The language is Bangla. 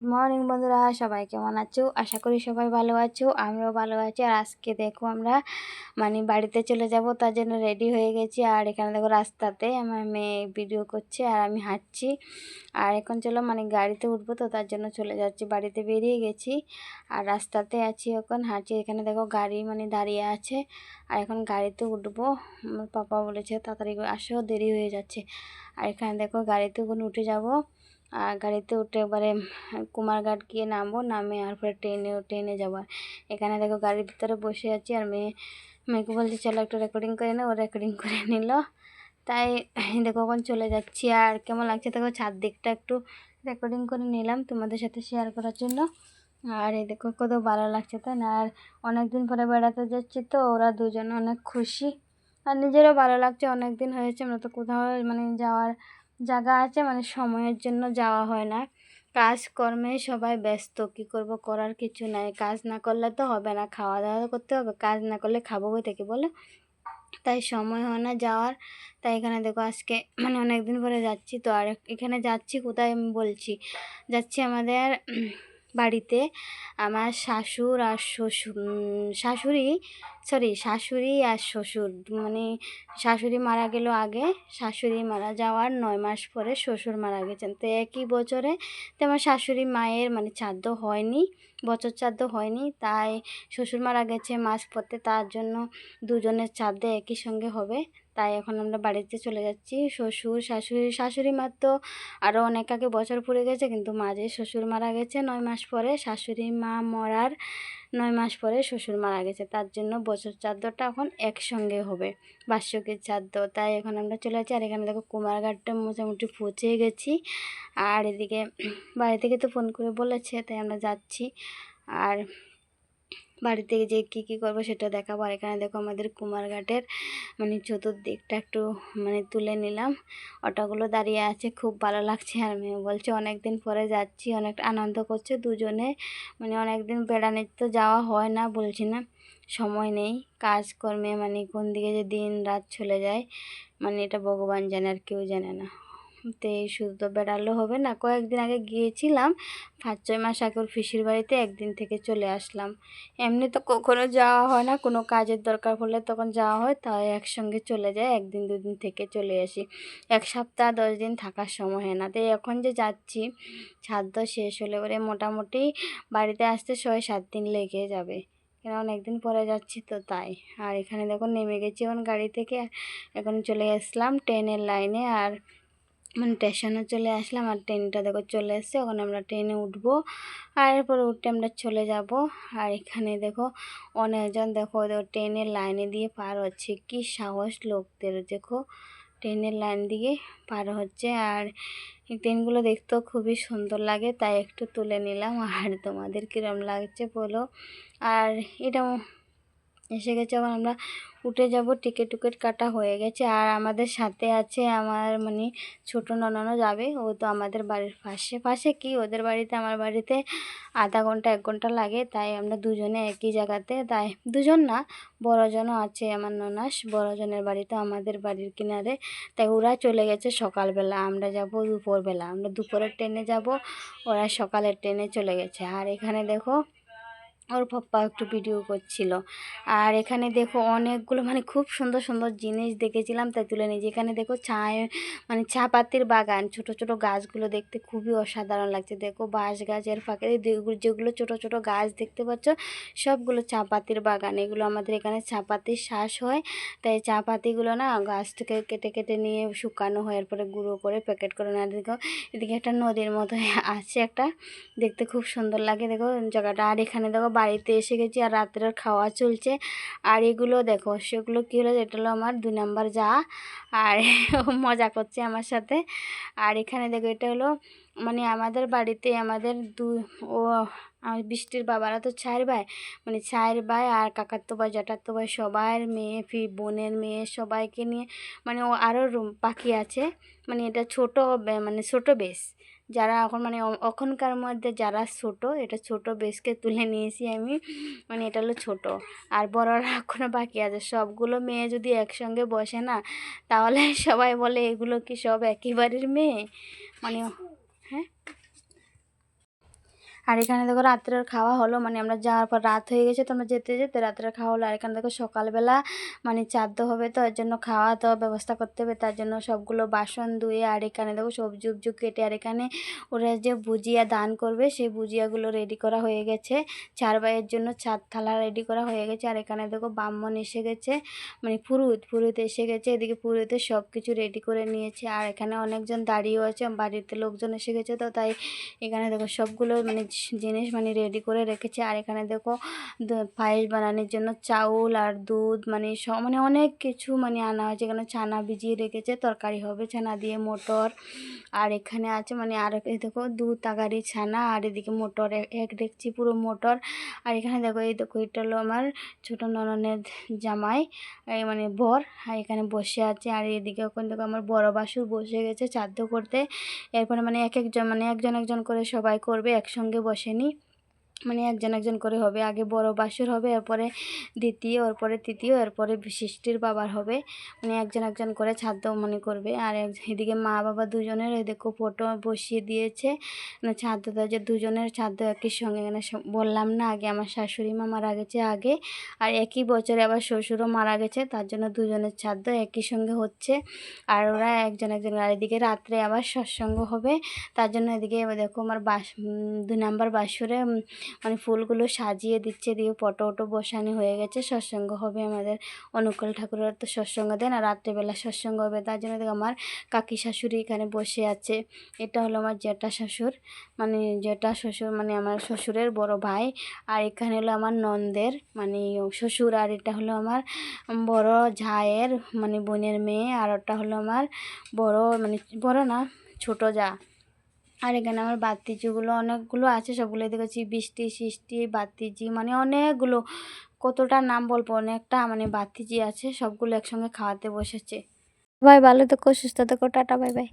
মর্নিং বন্ধুরা, সবাই কেমন আছো? আশা করি সবাই ভালো আছো, আমরাও ভালো আছি। আর আজকে দেখো আমরা বাড়িতে চলে যাব, তার জন্য রেডি হয়ে গেছি। আর এখানে দেখো রাস্তাতে আমার মেয়ে ভিডিও করছে আর আমি হাঁটছি। আর এখন চলো গাড়িতে উঠবো, তো তার জন্য চলে যাচ্ছি। বাড়িতে বেরিয়ে গেছি আর রাস্তাতে আছি, এখন হাঁটছি। এখানে দেখো গাড়ি দাঁড়িয়ে আছে আর এখন গাড়িতে উঠবো। আমার পাপা বলেছে তাড়াতাড়ি আসো, দেরি হয়ে যাচ্ছে। আর এখানে দেখো গাড়িতে ওখানে উঠে যাব। আর গাড়িতে উঠে এবারে কুমারঘাট গিয়ে নামবো, নামে আর পরে ট্রেনে যাবো। এখানে দেখো গাড়ির ভিতরে বসে আছি আর মেয়েকে বলছি চলো একটু রেকর্ডিং করে নে, ও রেকর্ডিং করে নিল। তাই দেখো এখন চলে যাচ্ছি। আর কেমন লাগছে দেখো, ছাদ দিকটা একটু রেকর্ডিং করে নিলাম তোমাদের সাথে শেয়ার করার জন্য। আর এই দেখো কত ভালো লাগছে, তাই না? আর অনেকদিন পরে বেড়াতে যাচ্ছি, তো ওরা দুজন অনেক খুশি আর নিজেরও ভালো লাগছে। অনেক দিন হয়েছে আমরা তো কোথাও যাওয়ার জায়গা আছে, সময়ের জন্য যাওয়া হয় না। কাজকর্মে সবাই ব্যস্ত, কি করব, করার কিছু নাই। কাজ না করলে তো হবে না, খাওয়া দাওয়া করতে হবে, কাজ না করলে খাবো কই থেকে বলো? তাই সময় হয় না যাওয়ার। তাই এখানে দেখো আজকে অনেক দিন পরে যাচ্ছি। তো আর এখানে যাচ্ছি কোথায় আমি বলছি, যাচ্ছি আমাদের বাড়িতে। আমার শাশুড় আর শাশুড়ি আর শ্বশুর, শাশুড়ি মারা গেল আগে। শাশুড়ি মারা যাওয়ার 9 মাস পরে শ্বশুর মারা গেছেন। তো একই বছরে তো আমার শাশুড়ি মায়ের শ্রাদ্ধ হয়নি, বছর শ্রাদ্ধ হয়নি। তাই শ্বশুর মারা গেছে মাস পরতে, তার জন্য দুজনের শ্রাদ্ধে একই সঙ্গে হবে। তাই এখন আমরা বাড়িতে চলে যাচ্ছি। শাশুড়ি মার তো আরও অনেক আগে বছর পুড়ে গেছে, কিন্তু মাঝে শ্বশুর মারা গেছে 9 মাস পরে। শাশুড়ি মা মরার 9 মাস পরে শ্বশুর মারা গেছে, তার জন্য বছর শ্রাদ্ধটা এখন একসঙ্গে হবে, বার্ষিকীর শ্রাদ্ধ। তাই এখন আমরা চলে যাচ্ছি। আর এখানে দেখো কুমারঘাটটা মোটামুটি পৌঁছে গেছি। আর এদিকে বাড়ি থেকে তো ফোন করে বলেছে, তাই আমরা যাচ্ছি। আর বাড়ি থেকে যে কী করবো সেটা দেখাবো। আর এখানে দেখো আমাদের কুমারঘাটের চতুর্দিকটা একটু তুলে নিলাম। অটোগুলো দাঁড়িয়ে আছে, খুব ভালো লাগছে। আর মেয়ে বলছে অনেক দিন পরে যাচ্ছি, অনেক আনন্দ করছে দুজনে। অনেক দিন বেড়াতে তো যাওয়া হয় না, বলছি না সময় নেই কাজকর্মে, কোন দিকে যে দিন রাত চলে যায় এটা ভগবান জানে, আর কেউ জানে না। তো এই শুধু তো বেড়ালেও হবে না। কয়েকদিন আগে গিয়েছিলাম, 5-6 মাস আগে ওর পিসির বাড়িতে, একদিন থেকে চলে আসলাম। এমনি তো কখনো যাওয়া হয় না, কোনো কাজের দরকার পড়লে তখন যাওয়া হয়, তাই একসঙ্গে চলে যায়, 1-2 দিন থেকে চলে আসি। 1 সপ্তাহ 10 দিন থাকার সময় হয় না। তো এখন যে যাচ্ছি, শ্রাদ্ধ শেষ হলে পরে মোটামুটি বাড়িতে আসতে 6-7 দিন লেগে যাবে, কেন অনেকদিন পরে যাচ্ছি তো তাই। আর এখানে দেখো নেমে গেছি এখন গাড়ি থেকে, এখন চলে আসলাম ট্রেনের লাইনে। আর স্টেশনে চলে আসলাম। আর ট্রেনটা দেখো চলে এসছে, এখন আমরা ট্রেনে উঠবো। আর এরপরে উঠে আমরা চলে যাব। আর এখানে দেখো অনেকজন দেখো ট্রেনের লাইনে দিয়ে পার হচ্ছে, কি সাহস লোকদের, দেখো ট্রেনের লাইন দিয়ে পার হচ্ছে। আর এই ট্রেনগুলো দেখতেও খুবই সুন্দর লাগে, তাই একটু তুলে নিলাম। আর তোমাদের কীরকম লাগছে বলো। আর এটা এসে গেছে, এখন আমরা উঠে যাব। টিকিট কাটা হয়ে গেছে। আর আমাদের সাথে আছে আমার ছোট ননদও যাবে, ও তো আমাদের বাড়ির পাশে কি, ওদের বাড়িতে আমার বাড়িতে আধা ঘন্টা 1 ঘন্টা লাগে। তাই আমরা দুজনে একই জায়গাতে, তাই দুজন না, বড়জনও আছে আমার ননাস, বড়জনের বাড়িতে আমাদের বাড়ির কিনারে। তাই ওরা চলে গেছে সকালবেলা, আমরা যাব দুপুরবেলা। আমরা দুপুরের ট্রেনে যাব, ওরা সকালের ট্রেনে চলে গেছে। আর এখানে দেখো ওর পাপ্পা একটু ভিডিও করছিল। আর এখানে দেখো অনেকগুলো খুব সুন্দর সুন্দর জিনিস দেখেছিলাম, তাই তুলে নিয়েছি। এখানে দেখো চা পাতির বাগান, ছোট ছোট গাছগুলো দেখতে খুবই অসাধারণ লাগছে। দেখো বাঁশ গাছের ফাঁকে যেগুলো ছোট ছোট গাছ দেখতে পাচ্ছ, সবগুলো চা পাতির বাগান। এগুলো আমাদের এখানে চা পাতির চাষ হয়, তাই চা পাতিগুলো না গাছ থেকে কেটে কেটে নিয়ে শুকানো হয়, এরপরে গুঁড়ো করে প্যাকেট করে না। দেখো এদিকে একটা নদীর মতো আছে একটা, দেখতে খুব সুন্দর লাগে দেখো জায়গাটা। আর এখানে দেখো বাড়িতে এসে গেছি, আর রাত্রের খাওয়া চলছে। আর এগুলো দেখো, সেগুলো কী হলো, এটা হলো আমার 2 নাম্বার যা, আর মজা করছে আমার সাথে। আর এখানে দেখো এটা হলো আমাদের বাড়িতে আমাদের ও বৃষ্টির বাবারা তো 4 ভাই, 4 ভাই আর কাকাতো ভাই জ্যাঠাতো ভাই সবার মেয়ে, বোনের মেয়ে সবাইকে নিয়ে ও আরও পাখি আছে। এটা ছোট ছোট বেশ, যারা এখন এখনকার মধ্যে যারা ছোট, এটা ছোট বেশকে তুলে নিয়েছি আমি, এটা হলো ছোট। আর বড়রা এখনও বাকি আছে। সবগুলো মেয়ে যদি একসঙ্গে বসে না, তাহলে সবাই বলে এগুলো কি সব একই বাড়ির মেয়ে। হ্যাঁ, আর এখানে দেখো রাত্রের খাওয়া হলো, মানে আমরা যাওয়ার পর রাত হয়ে গেছে, তো আমরা যেতে যেতে রাত্রের খাওয়া হলো। আর এখানে দেখো সকালবেলা মানে চাঁদ্দ হবে, তো এর জন্য খাওয়া দাওয়া ব্যবস্থা করতে হবে, তার জন্য সবগুলো বাসন ধুয়ে আর এখানে দেখো সবজি উবজি কেটে আর এখানে ওরা যে ভুজিয়া দান করবে সেই ভুজিয়াগুলো রেডি করা হয়ে গেছে। 4 ভাইয়ের জন্য 4 থালা রেডি করা হয়ে গেছে। আর এখানে দেখো ব্রাহ্মণ এসে গেছে, মানে পুরোহিত এসে গেছে, এদিকে পুরোহিতে সব কিছু রেডি করে নিয়েছে। আর এখানে অনেকজন দাঁড়িয়েও আছে, বাড়িতে লোকজন এসে গেছে, তো তাই এখানে দেখো সবগুলো মানে জিনিস মানে রেডি করে রেখেছে। আর এখানে দেখো পায়েস বানানোর জন্য চাউল আর দুধ মানে সব মানে অনেক কিছু মানে আনা হয়েছে। এখানে ছানা ভিজিয়ে রেখেছে, তরকারি হবে ছানা দিয়ে, মটর আর এখানে আছে মানে আর এই দেখো 2 তাগারি ছানা, আর এদিকে মটর এক ডেকচি পুরো মটর। আর এখানে দেখো এই দেখো এটা হলো আমার ছোট ননদের জামাই, এই মানে বর, আর এখানে বসে আছে। আর এদিকে ওখানে দেখো আমার বড় বাসুর বসে গেছে শ্রাদ্ধ করতে। এরপরে মানে একজন একজন করে সবাই করবে, একসঙ্গে বসেনি, মানে একজন করে হবে। আগে বড় বাসুর হবে, এরপরে দ্বিতীয়, এরপরে তৃতীয়, এরপরে ষষ্ঠীর বাবার হবে, মানে একজন করে শ্রাদ্ধ মানে করবে। আর এদিকে মা বাবা দুজনের এই দেখো ফটো বসিয়ে দিয়েছে, মানে শ্রাদ্ধ যে দুজনের শ্রাদ্ধ একই সঙ্গে। মানে বললাম না আগে আমার শাশুড়ি মা মারা গেছে আগে, আর একই বছরে আবার শ্বশুরও মারা গেছে, তার জন্য দুজনের শ্রাদ্ধ একই সঙ্গে হচ্ছে। আর ওরা একজন আর এদিকে রাত্রে আবার সৎসঙ্গ হবে, তার জন্য এদিকে দেখো আমার 2 নাম্বার বাসুরে মানে ফুলগুলো সাজিয়ে দিচ্ছে, দিয়ে ফটো বসানো হয়ে গেছে। সৎসঙ্গ হবে আমাদের অনুকূল ঠাকুরের তো সৎসঙ্গ দেন, আর রাত্রেবেলা সৎসঙ্গ হবে, তার জন্য দেখো আমার কাকি শাশুড়ি এখানে বসে আছে। এটা হলো আমার জেঠা শ্বশুর, মানে জেঠা শ্বশুর মানে আমার শ্বশুরের বড় ভাই। আর এখানে হলো আমার নন্দের মানে শ্বশুর, আর এটা হলো আমার বড় ঝায়ের মানে বোনের মেয়ে, আর ওটা হলো আমার বড় মানে বড় না ছোট যা। আর এখানে আমার বাতিজিগুলো অনেকগুলো আছে, সবগুলো দেখেছি বৃষ্টি সৃষ্টি বাতিজি মানে অনেকগুলো, কতটা নাম বলবো, অনেকটা মানে বাতিজি আছে, সবগুলো একসঙ্গে খাওয়াতে বসেছে। সবাই ভালো থেকো, সুস্থ থেকো, টাটা বাই বাই।